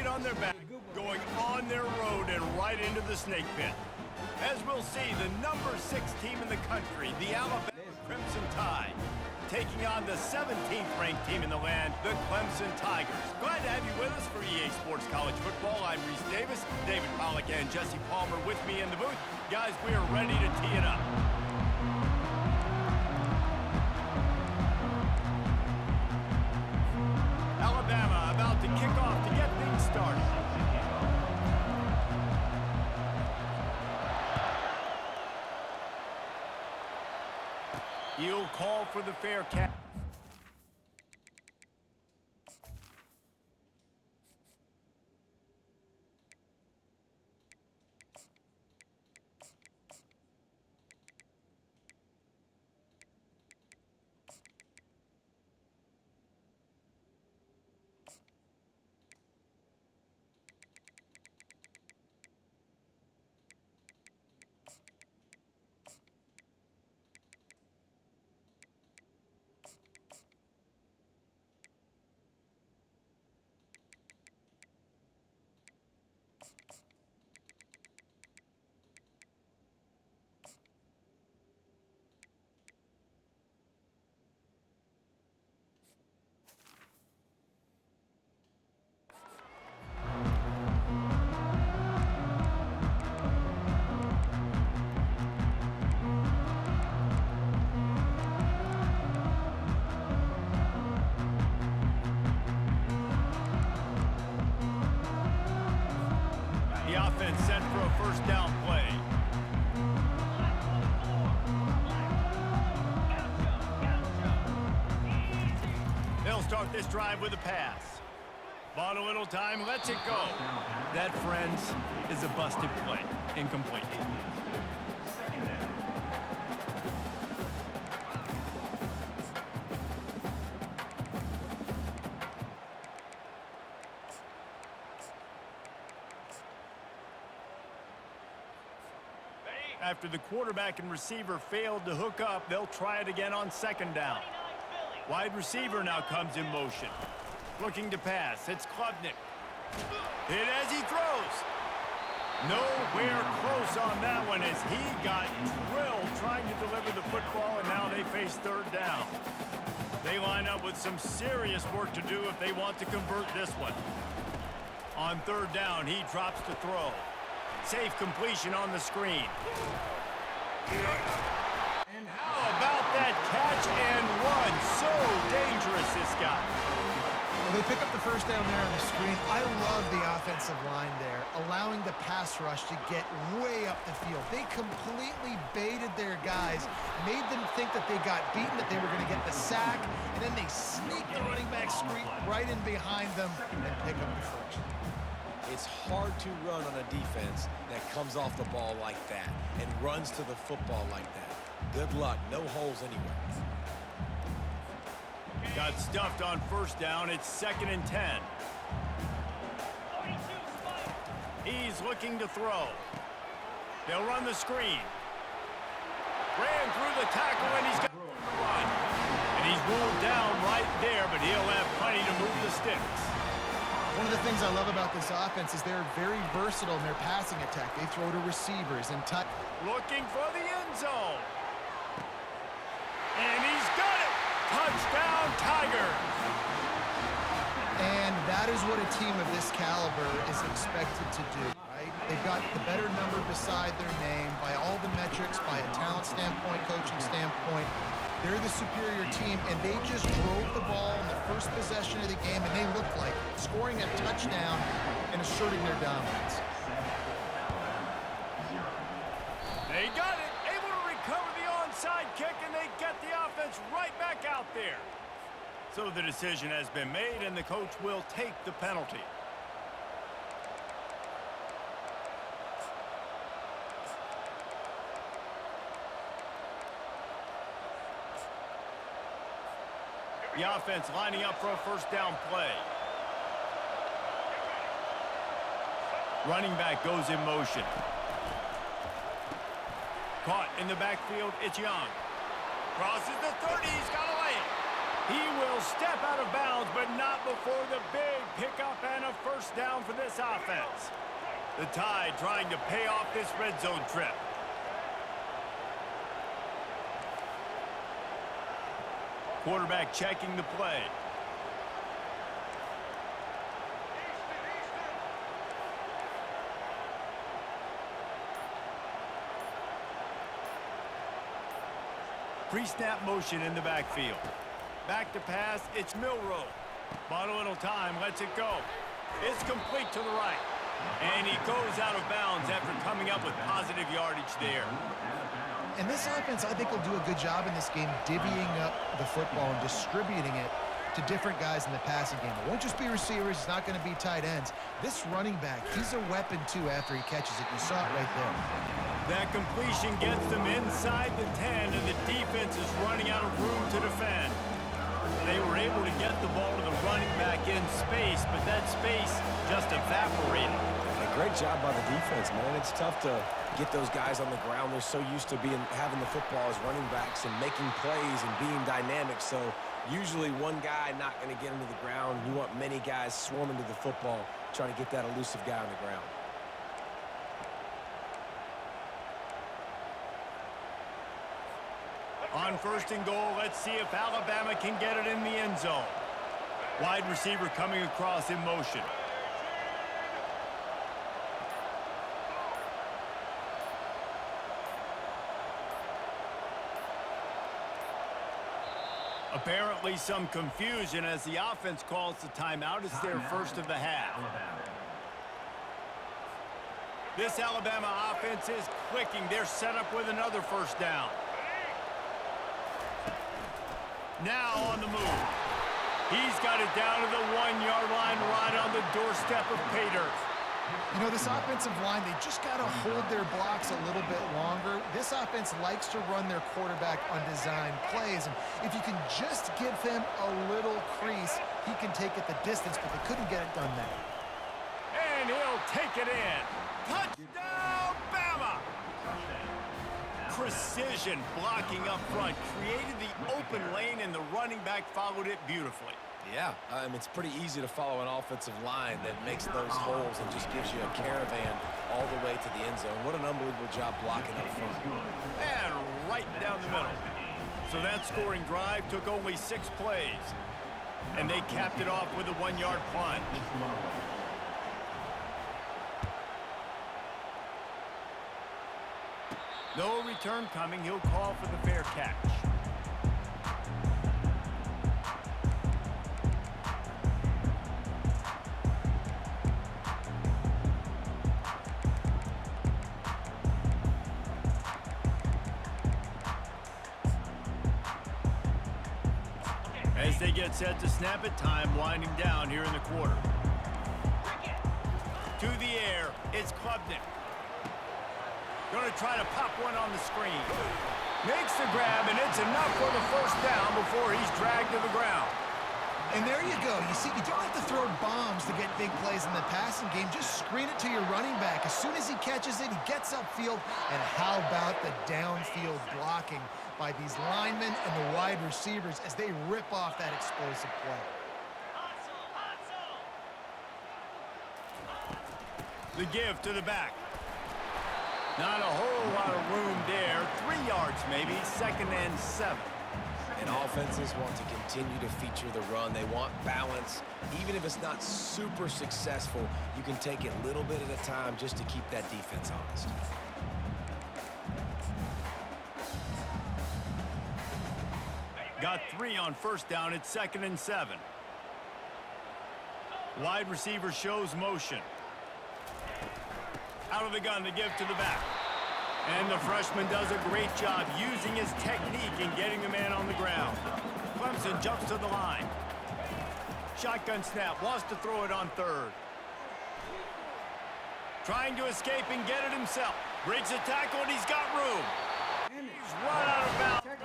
target on their back, going on their road and right into the snake pit. As we'll see, the number 6 team in the country, the Alabama Crimson Tide, taking on the 17th ranked team in the land, the Clemson Tigers. Glad to have you with us for EA Sports College Football. I'm Reese Davis, David Pollack and Jesse Palmer with me in the booth. Guys, we are ready to tee it up. Alabama about to kick off to get things started. He'll call for the fair catch. Set for a first down play. They'll start this drive with a pass. Bought a little time, lets it go. That, friends, is a busted play. Incomplete. After the quarterback and receiver failed to hook up, they'll try it again on second down. Wide receiver now comes in motion. Looking to pass. It's Klubnik. Hit as he throws. Nowhere close on that one as he got drilled trying to deliver the football, and now they face third down. They line up with some serious work to do if they want to convert this one. On third down, he drops to throw. Safe completion on the screen. And how about that catch and run? So dangerous, this guy. Well, they pick up the first down there on the screen. I love the offensive line there, allowing the pass rush to get way up the field. They completely baited their guys, made them think that they got beaten, that they were going to get the sack, and then they sneaked the running back screen right in behind them and pick up the first. It's hard to run on a defense that comes off the ball like that and runs to the football like that. Good luck. No holes anywhere. Got stuffed on first down. It's 2nd and 10. He's looking to throw. They'll run the screen. Ran through the tackle, and he's got room to run. And he's ruled down right there, but he'll have plenty to move the sticks. One of the things I love about this offense is they're very versatile in their passing attack. They throw to receivers and touch. Looking for the end zone. And he's got it. Touchdown, Tigers. And that is what a team of this caliber is expected to do, right? They've got the better number beside their name by all the metrics, by a talent standpoint, coaching standpoint. They're the superior team, and they just drove the ball in the first possession of the game, and they looked like scoring a touchdown and asserting their dominance. They got it, able to recover the onside kick, and they get the offense right back out there. So the decision has been made, and the coach will take the penalty. The offense lining up for a first down play. Running back goes in motion. Caught in the backfield, it's Young. Crosses the 30, he's got to lay it. He will step out of bounds, but not before the big pickup and a first down for this offense. The Tide trying to pay off this red zone trip. Quarterback checking the play. Pre-snap motion in the backfield. Back to pass, it's Milrow. Bought a little time, lets it go. It's complete to the right. And he goes out of bounds after coming up with positive yardage there. And this offense, I think, will do a good job in this game divvying up the football and distributing it to different guys in the passing game. It won't just be receivers. It's not going to be tight ends. This running back, he's a weapon, too, after he catches it. You saw it right there. That completion gets them inside the 10, and the defense is running out of room to defend. They were able to get the ball to the running back in space, but that space just evaporated. A great job by the defense, man. It's tough to get those guys on the ground. They're so used to having the football as running backs and making plays and being dynamic. So usually one guy not going to get into the ground. You want many guys swarming to the football, trying to get that elusive guy on the ground. On first and goal, let's see if Alabama can get it in the end zone. Wide receiver coming across in motion. Apparently some confusion as the offense calls the timeout. It's their first of the half. This Alabama offense is clicking. They're set up with another first down. Now on the move. He's got it down to the 1-yard line right on the doorstep of pay dirt. You know, this offensive line, they just got to hold their blocks a little bit longer. This offense likes to run their quarterback on design plays, and if you can just give him a little crease, he can take it the distance, but they couldn't get it done there. And he'll take it in. Touchdown, Bama! Precision blocking up front created the open lane, and the running back followed it beautifully. Yeah, it's pretty easy to follow an offensive line that makes those holes and just gives you a caravan all the way to the end zone. What an unbelievable job blocking up front. And right down the middle. So that scoring drive took only 6 plays. And they capped it off with a 1-yard plunge. No return coming. He'll call for the fair catch. As they get set to snap it, time winding down here in the quarter. To the air, it's Klubnik. Going to try to pop one on the screen. Makes the grab, and it's enough for the first down before he's dragged to the ground. And there you go. You see, you don't have to throw bombs to get big plays in the passing game. Just screen it to your running back. As soon as he catches it, he gets upfield. And how about the downfield blocking by these linemen and the wide receivers as they rip off that explosive play. The give to the back. Not a whole lot of room there. 3 yards maybe, 2nd and 7. And offenses want to continue to feature the run. They want balance. Even if it's not super successful, you can take it a little bit at a time just to keep that defense honest. Got 3 on first down. It's 2nd and 7. Wide receiver shows motion. Out of the gun to give to the back. And the freshman does a great job using his technique and getting the man on the ground. Clemson jumps to the line. Shotgun snap, wants to throw it on 3rd. Trying to escape and get it himself. Breaks a tackle, and he's got room. He's run out of bounds. A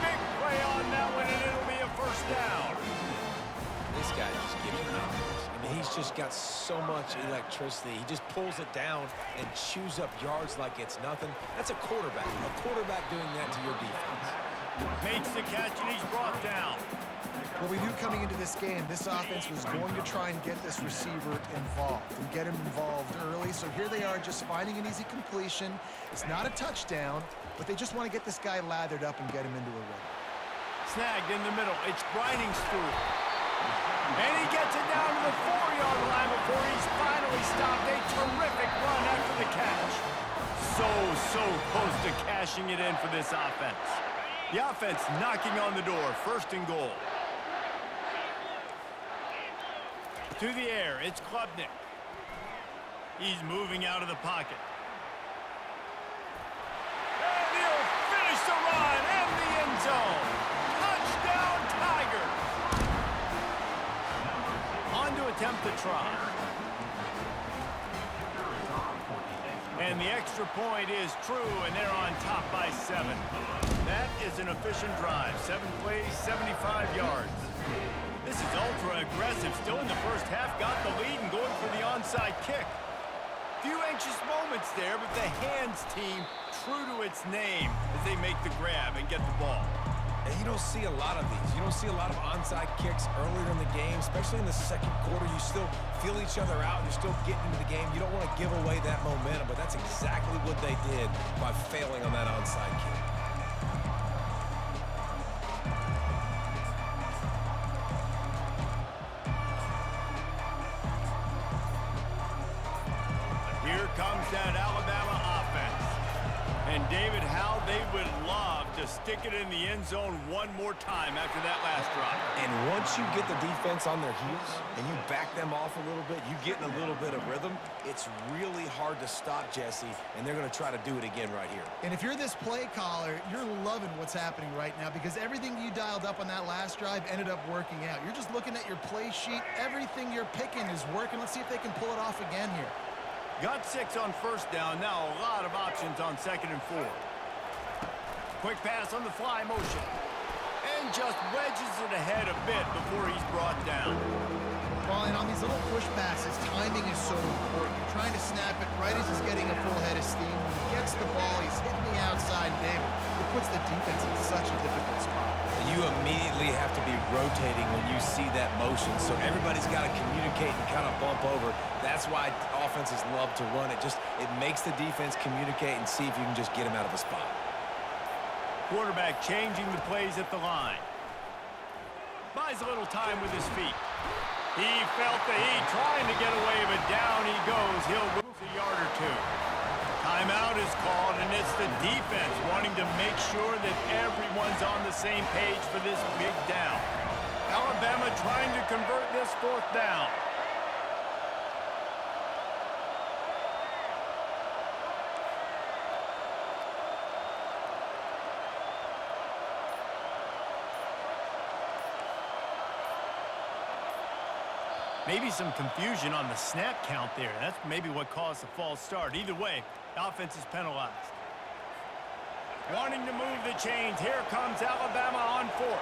big play on that one, and it'll be a first down. This guy just gives you numbers. I mean, he's just got so much electricity. He just pulls it down and chews up yards like it's nothing. That's a quarterback. A quarterback doing that to your defense. Makes the catch, and he's brought down. Well, we knew coming into this game, this offense was going to try and get this receiver involved and get him involved early. So here they are just finding an easy completion. It's not a touchdown, but they just want to get this guy lathered up and get him into a rhythm. Snagged in the middle. It's grinding through. And he gets it down to the 4-yard line before he's finally stopped. A terrific run after the catch. So close to cashing it in for this offense. The offense knocking on the door. 1st and goal. To the air, it's Klubnik. He's moving out of the pocket. And he'll finish the run and the end zone. Touchdown, Tigers. On to attempt the try. And the extra point is true, and they're on top by 7. That is an efficient drive. 7 plays, 75 yards. This is ultra-aggressive. Still in the first half, got the lead and going for the onside kick. Few anxious moments there, but the hands team true to its name as they make the grab and get the ball. And you don't see a lot of these. You don't see a lot of onside kicks earlier in the game, especially in the second quarter. You still feel each other out. You're still getting into the game. You don't want to give away that momentum, but that's exactly what they did by failing on that onside kick. Here comes that Alabama offense. And David, how they would love to stick it in the end zone one more time after that last drive. And once you get the defense on their heels and you back them off a little bit, you get in a little bit of rhythm, it's really hard to stop, Jesse, and they're going to try to do it again right here. And if you're this play caller, you're loving what's happening right now because everything you dialed up on that last drive ended up working out. You're just looking at your play sheet. Everything you're picking is working. Let's see if they can pull it off again here. Got 6 on 1st down. Now a lot of options on 2nd and 4. Quick pass on the fly motion. And just wedges it ahead a bit before he's brought down. Well, and on these little push passes, timing is so important. You're trying to snap it right as he's getting a full head of steam. When he gets the ball, he's hitting the outside, David. It puts the defense in such a difficult spot. You immediately have to be rotating when you see that motion, so everybody's got to communicate and kind of bump over. That's why offenses love to run it. It makes the defense communicate and see if you can just get them out of a spot. Quarterback changing the plays at the line. Buys a little time with his feet. He felt the heat, trying to get away, but down he goes. He'll lose a yard or 2. Timeout is called, and it's the defense wanting to make sure that everyone's on the same page for this big down. Alabama trying to convert this 4th down. Maybe some confusion on the snap count there. That's maybe what caused the false start. Either way, offense is penalized. Wanting to move the chains. Here comes Alabama on 4th.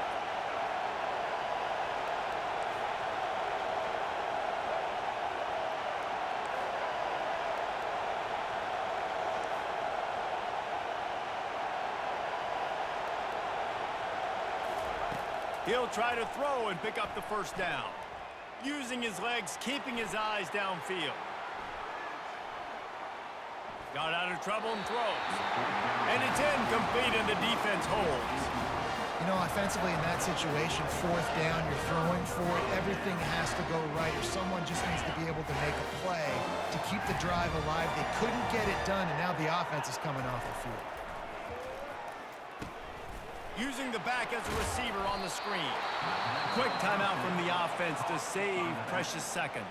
He'll try to throw and pick up the 1st down. Using his legs, keeping his eyes downfield. Got out of trouble and throws. And it's incomplete, and the defense holds. You know, offensively in that situation, 4th down, you're throwing for it. Everything has to go right, or someone just needs to be able to make a play to keep the drive alive. They couldn't get it done, and now the offense is coming off the field. Using the back as a receiver on the screen. Quick timeout from the offense to save precious seconds.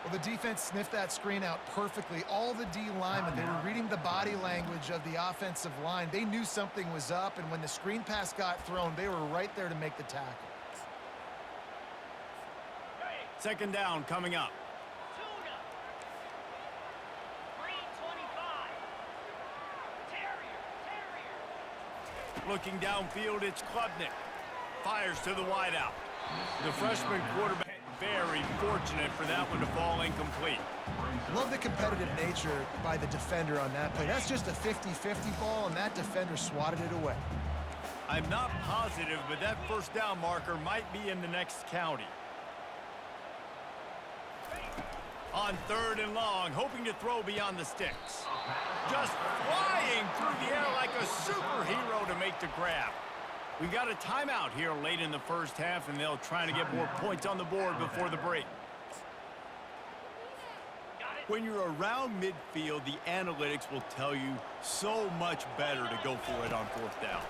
Well, the defense sniffed that screen out perfectly. All the D linemen, they were reading the body language of the offensive line. They knew something was up, and when the screen pass got thrown, they were right there to make the tackle. 2nd down coming up. Looking downfield, it's Klubnik. Fires to the wideout. The freshman quarterback very fortunate for that one to fall incomplete. Love the competitive nature by the defender on that play. That's just a 50-50 ball, and that defender swatted it away. I'm not positive, but that first down marker might be in the next county. On 3rd and long, hoping to throw beyond the sticks. Just flying through the air like a superhero to make the grab. We got a timeout here late in the first half, and they'll try to get more points on the board before the break. When you're around midfield, the analytics will tell you so much better to go for it on 4th down.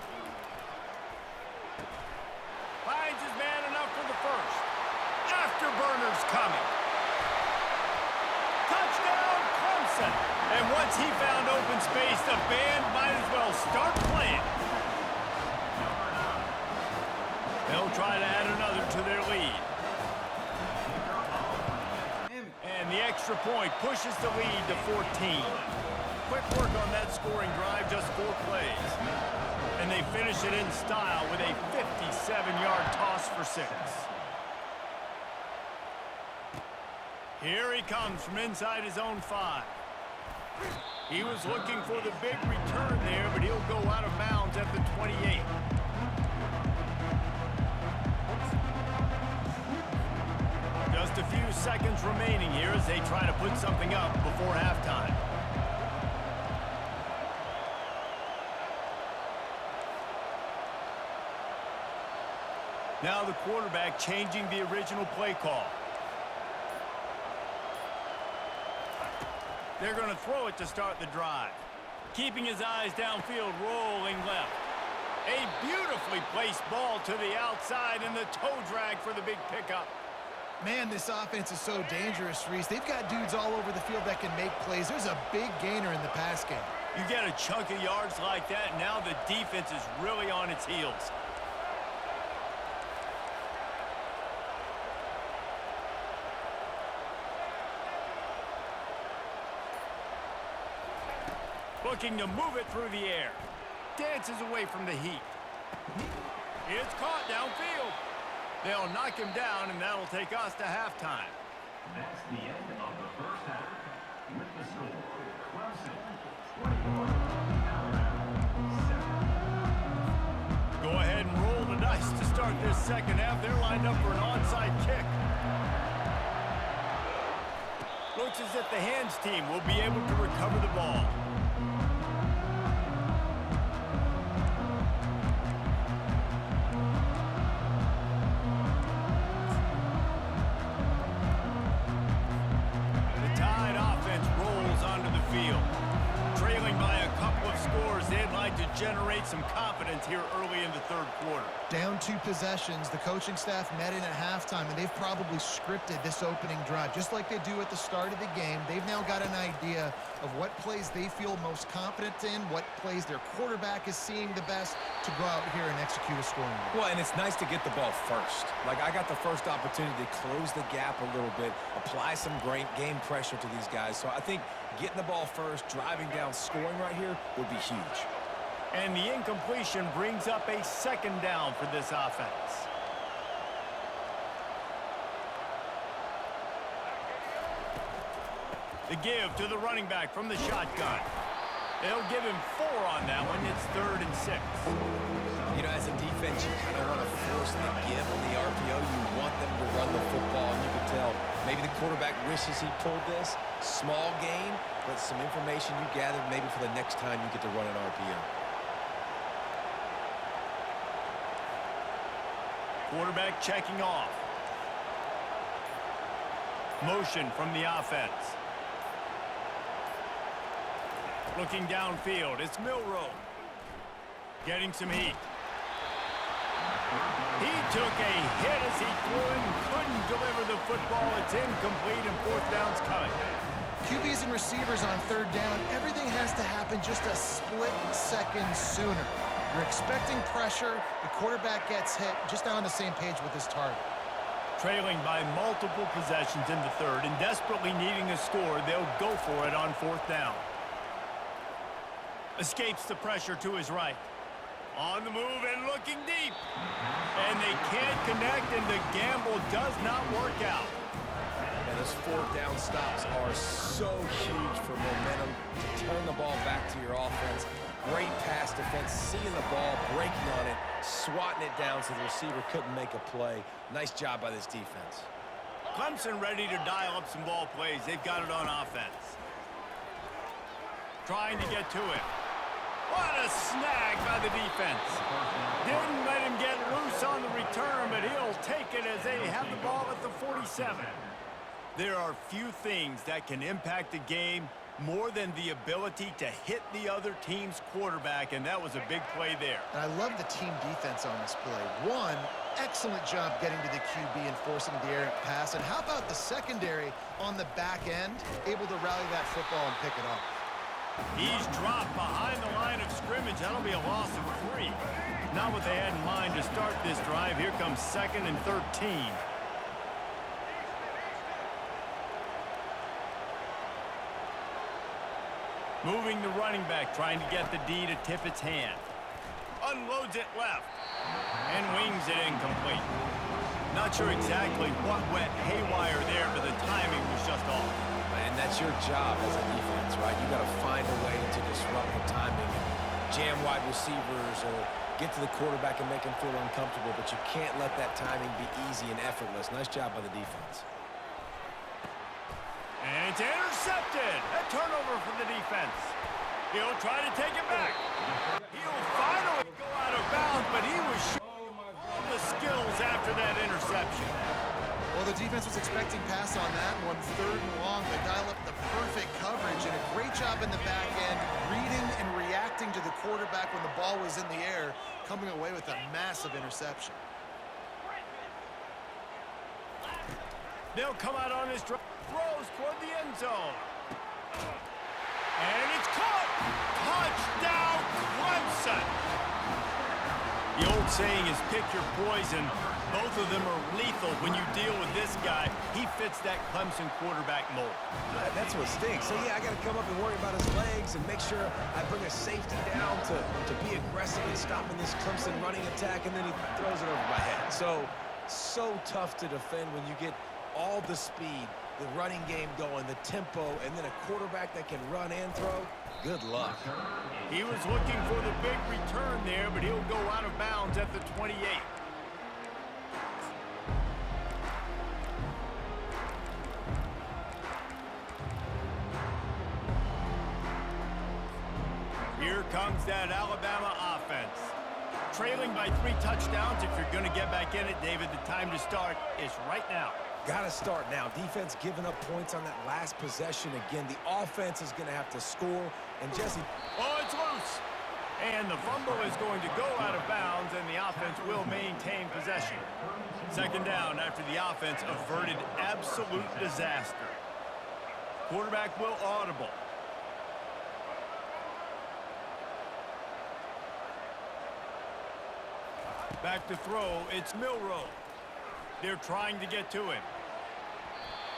Finds his man enough for the first. Afterburner's coming. Touchdown, Clemson. And once he found open space, the band might as well start playing. They'll try to add another to their lead. And the extra point pushes the lead to 14. Quick work on that scoring drive, just 4 plays. And they finish it in style with a 57-yard toss for 6. Here he comes from inside his own 5. He was looking for the big return there, but he'll go out of bounds at the 28. Just a few seconds remaining here as they try to put something up before halftime. Now the quarterback changing the original play call. They're going to throw it to start the drive. Keeping his eyes downfield, rolling left. A beautifully placed ball to the outside and the toe drag for the big pickup. Man, this offense is so dangerous, Reese. They've got dudes all over the field that can make plays. There's a big gainer in the pass game. You get a chunk of yards like that, and now the defense is really on its heels. Looking to move it through the air. Dances away from the heat. It's caught downfield. They'll knock him down, and that'll take us to halftime. That's the end of the first half. With the score, Clemson 21, Alabama 7. Go ahead and roll the dice to start this second half. They're lined up for an onside kick. Looks as if the hands team will be able to recover the ball. Generate some confidence here early in the 3rd quarter. Down 2 possessions, the coaching staff met in at halftime, and they've probably scripted this opening drive. Just like they do at the start of the game, they've now got an idea of what plays they feel most confident in, what plays their quarterback is seeing the best to go out here and execute a scoring drive. Well, and it's nice to get the ball first. Like, I got the first opportunity to close the gap a little bit, apply some great game pressure to these guys. So I think getting the ball first, driving down, scoring right here would be huge. And the incompletion brings up a 2nd down for this offense. The give to the running back from the shotgun. They'll give him 4 on that one. It's 3rd and 6. You know, as a defense, you kind of want to force the give on the RPO. You want them to run the football, and you can tell maybe the quarterback wishes he pulled this. Small gain, but some information you gathered maybe for the next time you get to run an RPO. Quarterback checking off. Motion from the offense. Looking downfield, it's Milrow. Getting some heat. He took a hit as he threw it and couldn't deliver the football. It's incomplete and 4th down's coming. QBs and receivers on 3rd down, everything has to happen just a split second sooner. You're expecting pressure, the quarterback gets hit, just not on the same page with his target. Trailing by multiple possessions in the 3rd and desperately needing a score, they'll go for it on 4th down. Escapes the pressure to his right. On the move and looking deep. And they can't connect, and the gamble does not work out. Yeah, those 4th down stops are so huge for momentum to turn the ball back to your offense. Great pass defense, seeing the ball, breaking on it, swatting it down so the receiver couldn't make a play. Nice job by this defense. Clemson ready to dial up some ball plays. They've got it on offense. Trying to get to it. What a snag by the defense. Didn't let him get loose on the return, but he'll take it as they have the ball at the 47. There are few things that can impact a game more than the ability to hit the other team's quarterback, and that was a big play there. And I love the team defense on this play. One, excellent job getting to the QB and forcing the errant pass. And how about the secondary on the back end, able to rally that football and pick it off? He's dropped behind the line of scrimmage. That'll be a loss of 3. Not what they had in mind to start this drive. Here comes 2nd and 13. Moving the running back, trying to get the D to tip its hand. Unloads it left. And wings it incomplete. Not sure exactly what went haywire there, but the timing was just off. And that's your job as a defense, right? You got to find a way to disrupt the timing and jam wide receivers or get to the quarterback and make him feel uncomfortable, but you can't let that timing be easy and effortless. Nice job by the defense. And it's intercepted. A turnover for the defense. He'll try to take it back. He'll finally go out of bounds, but he was showing all the skills after that interception. Well, the defense was expecting pass on that one. 3rd and long. They dial up the perfect coverage and a great job in the back end, reading and reacting to the quarterback when the ball was in the air, coming away with a massive interception. They'll come out on his drive. Throws toward the end zone. And it's caught. Touchdown, Clemson. The old saying is pick your poison. Both of them are lethal when you deal with this guy. He fits that Clemson quarterback mold. That's what stinks. So, yeah, I got to come up and worry about his legs and make sure I bring a safety down to be aggressive in stopping this Clemson running attack, and then he throws it over my head. So tough to defend when you get all the speed, the running game going, the tempo, and then a quarterback that can run and throw. Good luck. He was looking for the big return there, but he'll go out of bounds at the 28. Here comes that Alabama offense. Trailing by 3 touchdowns. If you're going to get back in it, David, the time to start is right now. Got to start now. Defense giving up points on that last possession. Again, the offense is going to have to score. And Jesse. Oh, it's loose. And the fumble is going to go out of bounds, and the offense will maintain possession. 2nd down after the offense averted absolute disaster. Quarterback will audible. Back to throw, it's Milroe. They're trying to get to him.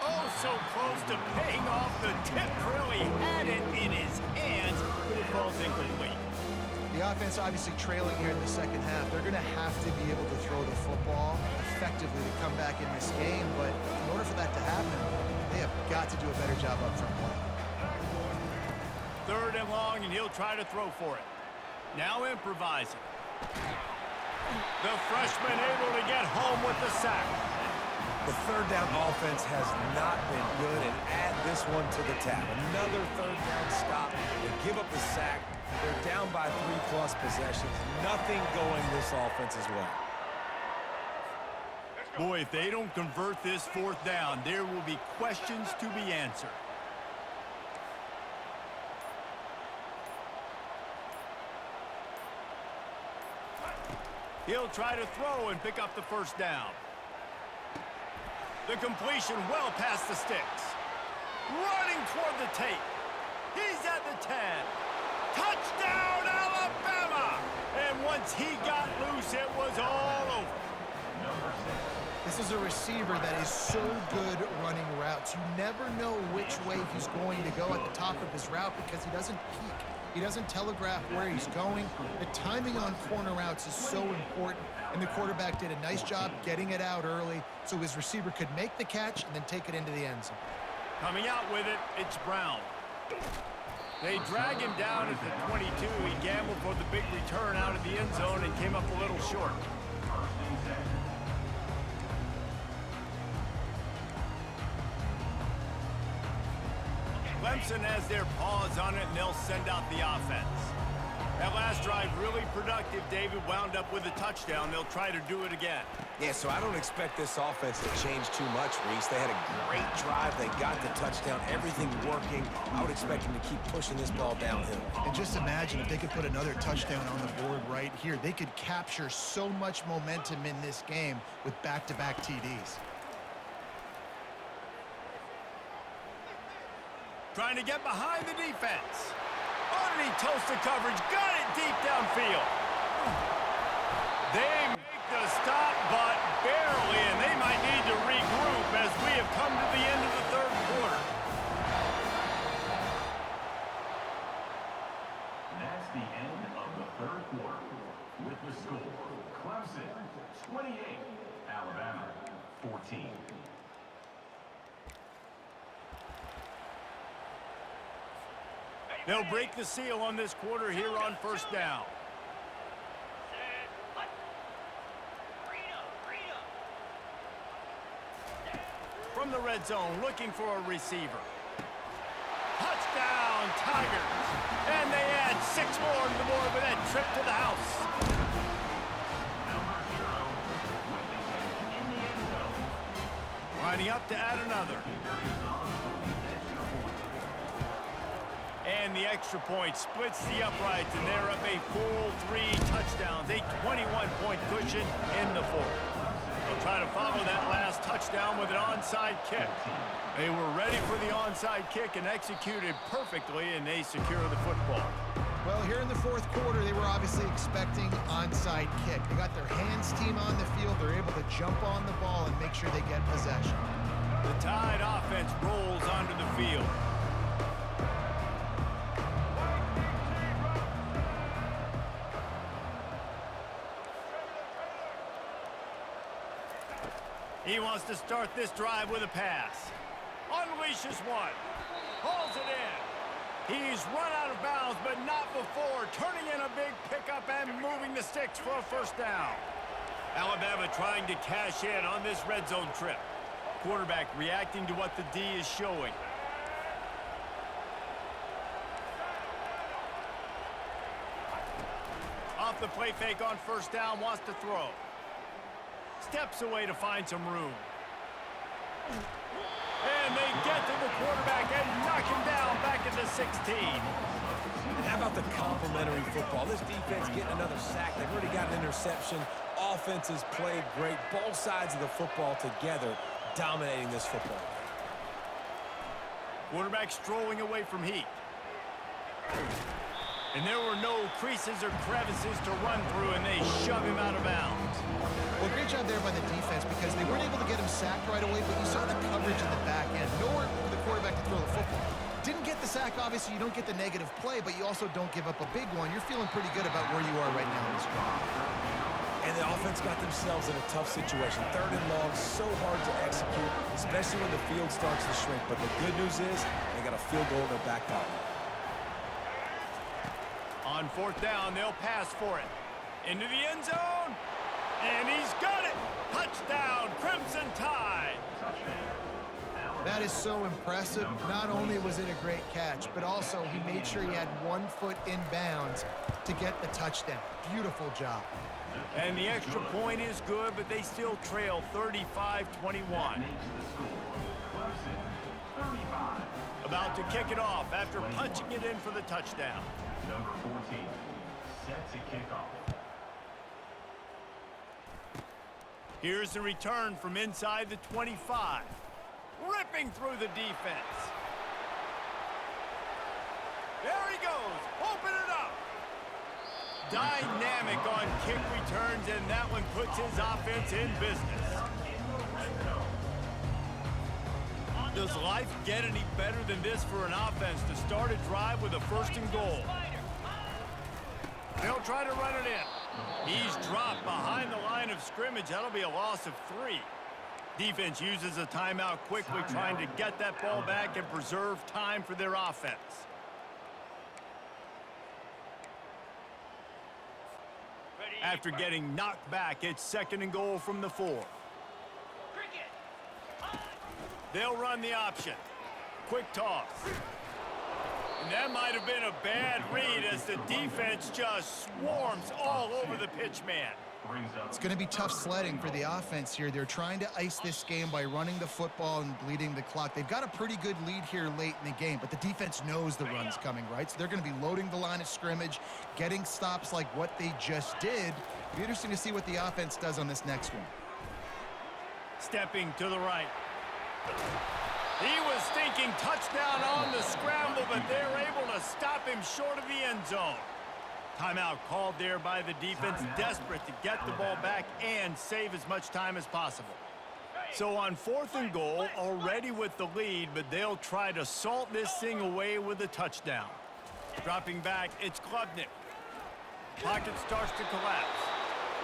Oh, so close to paying off the tip drill. He had it in his hands, but it falls incomplete. The offense obviously trailing here in the 2nd half. They're going to have to be able to throw the football effectively to come back in this game, but in order for that to happen, they have got to do a better job up front. 3rd and long, and he'll try to throw for it. Now improvising. The freshman able to get home with the sack. The 3rd down offense has not been good, and add this one to the tab. Another 3rd down stop. They give up the sack. They're down by 3+ possessions. Nothing going this offense's way. Boy, if they don't convert this 4th down, there will be questions to be answered. He'll try to throw and pick up the 1st down. The completion well past the sticks. Running toward the tape. He's at the 10. Touchdown, Alabama! And once he got loose, it was all over. This is a receiver that is so good running routes. You never know which way he's going to go at the top of his route because he doesn't peek. He doesn't telegraph where he's going. The timing on corner routes is so important, and the quarterback did a nice job getting it out early so his receiver could make the catch and then take it into the end zone. Coming out with it, it's Brown. They drag him down at the 22. He gambled for the big return out of the end zone and came up a little short. Clemson has their paws on it, and they'll send out the offense. That last drive really productive. David wound up with a touchdown. They'll try to do it again. Yeah, so I don't expect this offense to change too much, Reese. They had a great drive. They got the touchdown. Everything working. I would expect them to keep pushing this ball downhill. And just imagine if they could put another touchdown on the board right here. They could capture so much momentum in this game with back-to-back TDs. Trying to get behind the defense. Underneath toasted coverage. Got it deep downfield. They make the stop, but barely, and they might need to regroup as we have come to the end of the third quarter. That's the end of the third quarter. With the score, Clemson 28, Alabama 14. They'll break the seal on this quarter here on first down. From the red zone, looking for a receiver. Touchdown, Tigers! And they add 6 more to the board with that trip to the house. Lining up to add another. And the extra point splits the uprights, and they're up a full 3 touchdowns, a 21-point cushion in the fourth. They'll try to follow that last touchdown with an onside kick. They were ready for the onside kick and executed perfectly, and they secure the football. Well, here in the fourth quarter, they were obviously expecting onside kick. They got their hands team on the field. They're able to jump on the ball and make sure they get possession. The Tide offense rolls onto the field. He wants to start this drive with a pass. Unleashes one. Hauls it in. He's run out of bounds, but not before. Turning in a big pickup and moving the sticks for a first down. Alabama trying to cash in on this red zone trip. Quarterback reacting to what the D is showing. Off the play fake on first down, wants to throw. Steps away to find some room. And they get to the quarterback and knock him down back at the 16. And how about the complimentary football? This defense getting another sack. They've already got an interception. Offense has played great. Both sides of the football together dominating this football. Quarterback strolling away from heat. And there were no creases or crevices to run through, and they shove him out of bounds. Well, great job there by the defense because they weren't able to get him sacked right away, but you saw the coverage in the back end. Nowhere for the quarterback to throw the football. Didn't get the sack, obviously. You don't get the negative play, but you also don't give up a big one. You're feeling pretty good about where you are right now in this game. And the offense got themselves in a tough situation. 3rd and long, so hard to execute, especially when the field starts to shrink. But the good news is they got a field goal in their back pocket. On 4th down, they'll pass for it. Into the end zone. And he's got it. Touchdown, Crimson Tide. That is so impressive. Not only was it a great catch, but also he made sure he had 1 foot in bounds to get the touchdown. Beautiful job. And the extra point is good, but they still trail 35-21. About to kick it off after punching it in for the touchdown. Number 14, set to kick off. Here's the return from inside the 25. Ripping through the defense. There he goes. Open it up. Dynamic on kick returns, and that one puts his offense in business. Does life get any better than this for an offense to start a drive with a 1st and goal? They'll try to run it in. He's dropped behind the line of scrimmage. That'll be a loss of 3. Defense uses a timeout quickly, trying to get that ball back and preserve time for their offense. After getting knocked back, it's 2nd and goal from the 4. They'll run the option. Quick toss. And that might have been a bad read as the defense just swarms all over the pitch man. It's going to be tough sledding for the offense here. They're trying to ice this game by running the football and bleeding the clock. They've got a pretty good lead here late in the game, but the defense knows the run's coming, right? So they're going to be loading the line of scrimmage, getting stops like what they just did. It'll be interesting to see what the offense does on this next one. Stepping to the right. He was thinking touchdown on the scramble, but they're able to stop him short of the end zone. Timeout called there by the defense, desperate to get the ball back and save as much time as possible. So on 4th and goal, already with the lead, but they'll try to salt this thing away with a touchdown. Dropping back, it's Klubnik. Pocket starts to collapse.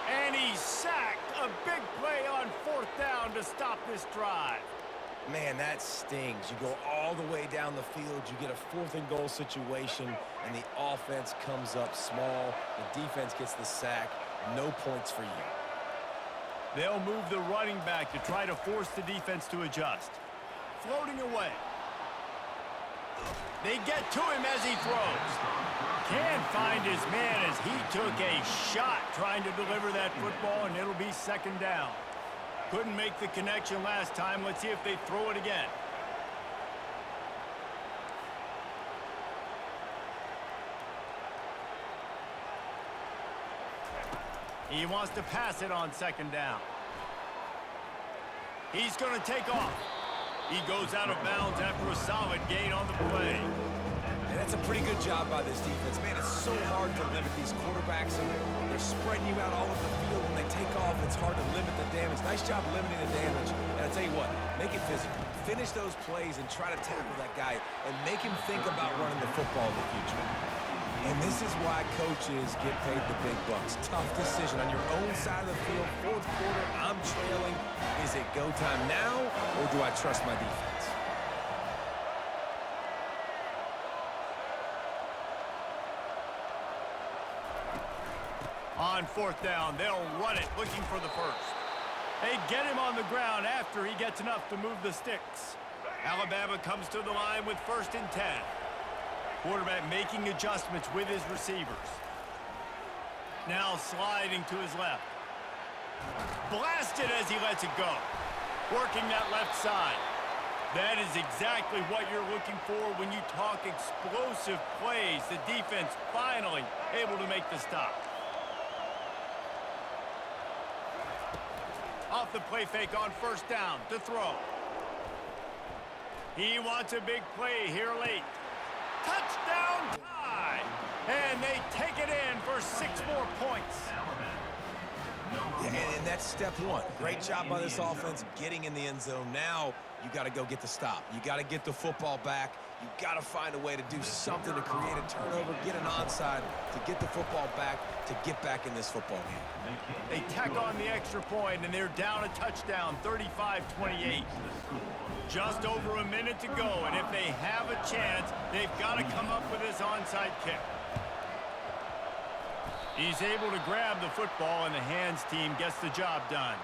And he's sacked. A big play on 4th down to stop this drive. Man, that stings. You go all the way down the field, you get a 4th and goal situation, and the offense comes up small. The defense gets the sack. No points for you. They'll move the running back to try to force the defense to adjust. Floating away. They get to him as he throws. Can't find his man as he took a shot trying to deliver that football, and it'll be 2nd down. Couldn't make the connection last time. Let's see if they throw it again. He wants to pass it on 2nd down. He's going to take off. He goes out of bounds after a solid gain on the play. And that's a pretty good job by this defense. Man, it's so hard to limit these quarterbacks, and they're spreading you out all over the field. When they take off, it's hard to limit the damage. Nice job limiting the damage. And I tell you what, make it physical. Finish those plays and try to tackle that guy and make him think about running the football in the future. And this is why coaches get paid the big bucks. Tough decision on your own side of the field. 4th quarter, I'm trailing. Is it go time now, or do I trust my defense? On 4th down, they'll run it, looking for the first. They get him on the ground after he gets enough to move the sticks. Alabama comes to the line with 1st and 10. Quarterback making adjustments with his receivers. Now sliding to his left. Blasted as he lets it go. Working that left side. That is exactly what you're looking for when you talk explosive plays. The defense finally able to make the stop. Off the play fake on 1st down to throw. He wants a big play here late. Touchdown tie! And they take it in for 6 more points. Yeah, and that's step 1. Great job by this offense getting in the end zone. Now you got to go get the stop. You got to get the football back. You got to find a way to do something to create a turnover, get an onside, to get the football back, to get back in this football game. They tack on the extra point, and they're down a touchdown, 35-28. Just over a minute to go, and if they have a chance, they've got to come up with this onside kick. He's able to grab the football, and the hands team gets the job done.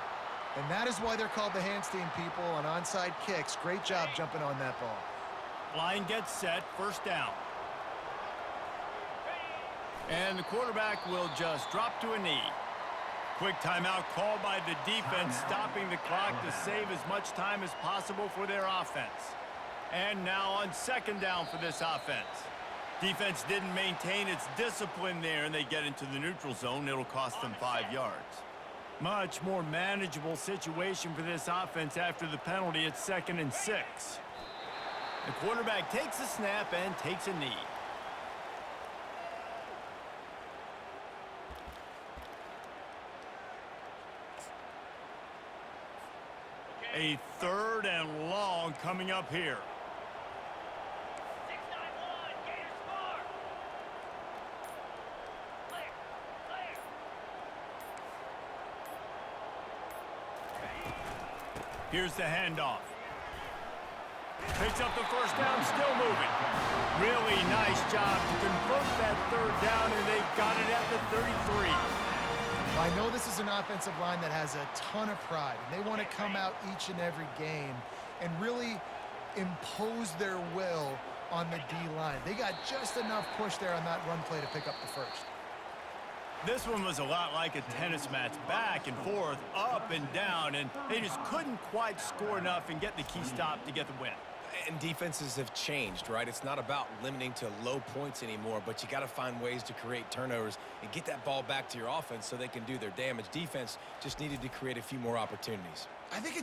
And that is why they're called the hands team, people, on onside kicks. Great job jumping on that ball. Line gets set, 1st down. And the quarterback will just drop to a knee. Quick timeout called by the defense, stopping the clock to save as much time as possible for their offense. And now on 2nd down for this offense. Defense didn't maintain its discipline there, and they get into the neutral zone. It'll cost them 5 yards. Much more manageable situation for this offense after the penalty at 2nd and 6. The quarterback takes a snap and takes a knee. A 3rd and long coming up here. Here's the handoff. Picks up the first down, still moving. Really nice job to convert that third down, and they've got it at the 33. Well, I know this is an offensive line that has a ton of pride, and they want to come out each and every game and really impose their will on the D-line. They got just enough push there on that run play to pick up the first. This one was a lot like a tennis match, back and forth, up and down, and they just couldn't quite score enough and get the key stop to get the win. And defenses have changed, right? It's not about limiting to low points anymore, but you got to find ways to create turnovers and get that ball back to your offense so they can do their damage. Defense just needed to create a few more opportunities. I think it's